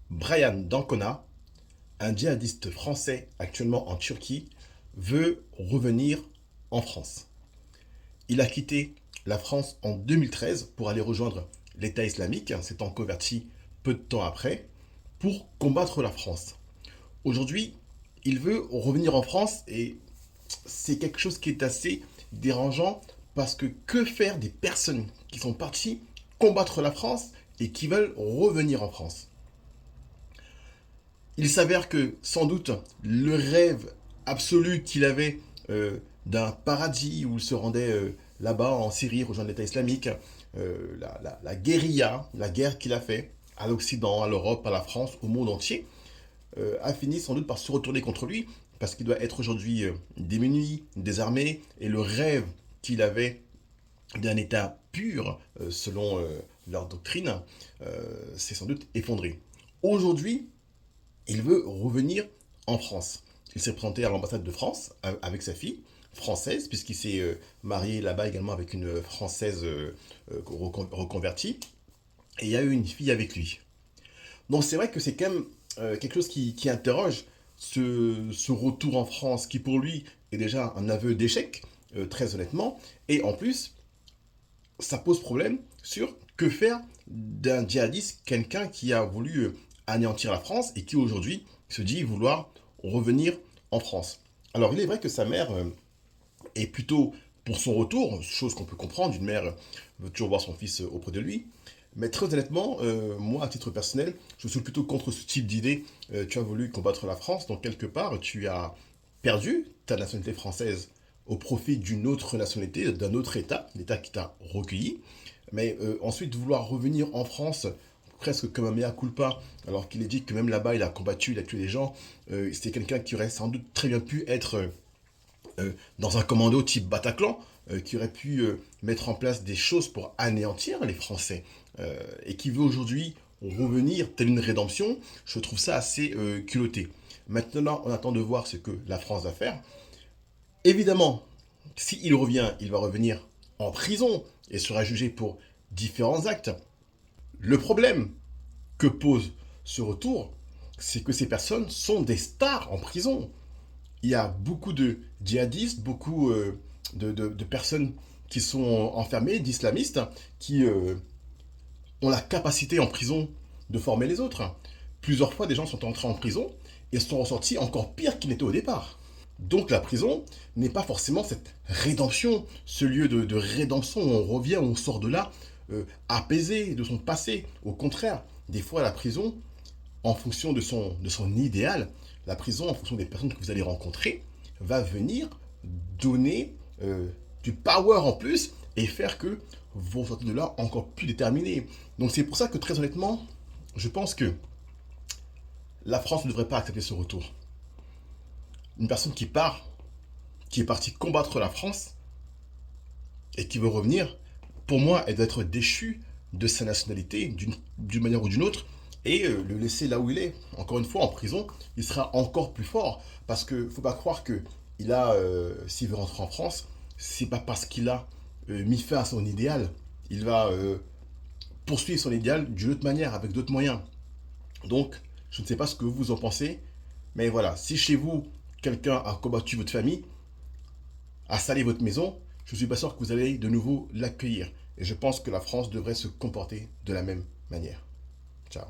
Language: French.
Brian Dancona, un djihadiste français actuellement en Turquie, veut revenir en France. Il a quitté la France en 2013 pour aller rejoindre l'État islamique, s'étant converti peu de temps après, pour combattre la France. Aujourd'hui, il veut revenir en France et c'est quelque chose qui est assez dérangeant parce que faire des personnes qui sont parties combattre la France et qui veulent revenir en France? Il s'avère que sans doute le rêve absolu qu'il avait d'un paradis où il se rendait là-bas en Syrie, rejoindre l'État islamique, la guérilla, la guerre qu'il a fait à l'Occident, à l'Europe, à la France, au monde entier, a fini sans doute par se retourner contre lui parce qu'il doit être aujourd'hui démuni, désarmé, et le rêve qu'il avait d'un État pur, selon leur doctrine, s'est sans doute effondré. Aujourd'hui, il veut revenir en France. Il s'est présenté à l'ambassade de France avec sa fille française, puisqu'il s'est marié là-bas également avec une française reconvertie. Et il y a eu une fille avec lui. Donc c'est vrai que c'est quand même quelque chose qui interroge ce retour en France, qui pour lui est déjà un aveu d'échec, très honnêtement. Et en plus, ça pose problème sur que faire d'un djihadiste, quelqu'un qui a voulu anéantir la France et qui aujourd'hui se dit vouloir revenir en France. Alors il est vrai que sa mère est plutôt pour son retour, chose qu'on peut comprendre, une mère veut toujours voir son fils auprès de lui. Mais très honnêtement, moi, à titre personnel, je suis plutôt contre ce type d'idée. Tu as voulu combattre la France, donc quelque part, tu as perdu ta nationalité française au profit d'une autre nationalité, d'un autre État, l'État qui t'a recueilli. Mais ensuite, vouloir revenir en France, presque comme un mea culpa, alors qu'il est dit que même là-bas, il a combattu, il a tué des gens, c'était quelqu'un qui aurait sans doute très bien pu être dans un commando type Bataclan, qui aurait pu mettre en place des choses pour anéantir les Français, et qui veut aujourd'hui revenir telle une rédemption, je trouve ça assez culotté. Maintenant, on attend de voir ce que la France va faire. Évidemment, s'il revient, il va revenir en prison et sera jugé pour différents actes. Le problème que pose ce retour, c'est que ces personnes sont des stars en prison. Il y a beaucoup de djihadistes, beaucoup de personnes qui sont enfermées, d'islamistes, qui ont la capacité en prison de former les autres. Plusieurs fois, des gens sont entrés en prison et sont ressortis encore pire qu'ils n'étaient au départ. Donc la prison n'est pas forcément cette rédemption, ce lieu de rédemption où on revient, où on sort de là apaisé de son passé. Au contraire, des fois la prison, en fonction de son idéal, la prison, en fonction des personnes que vous allez rencontrer, va venir donner du power en plus et faire que vous sortez de là encore plus déterminé. Donc c'est pour ça que très honnêtement, je pense que la France ne devrait pas accepter ce retour. Une personne qui part, qui est partie combattre la France et qui veut revenir, pour moi, elle doit être déchue de sa nationalité d'une manière ou d'une autre et le laisser là où il est. Encore une fois, en prison, il sera encore plus fort parce que faut pas croire que s'il veut rentrer en France, c'est pas parce qu'il a mis fin à son idéal. Il va poursuivre son idéal d'une autre manière, avec d'autres moyens. Donc, je ne sais pas ce que vous en pensez, mais voilà, si chez vous, quelqu'un a combattu votre famille, a salé votre maison, je suis pas sûr que vous allez de nouveau l'accueillir. Et je pense que la France devrait se comporter de la même manière. Ciao.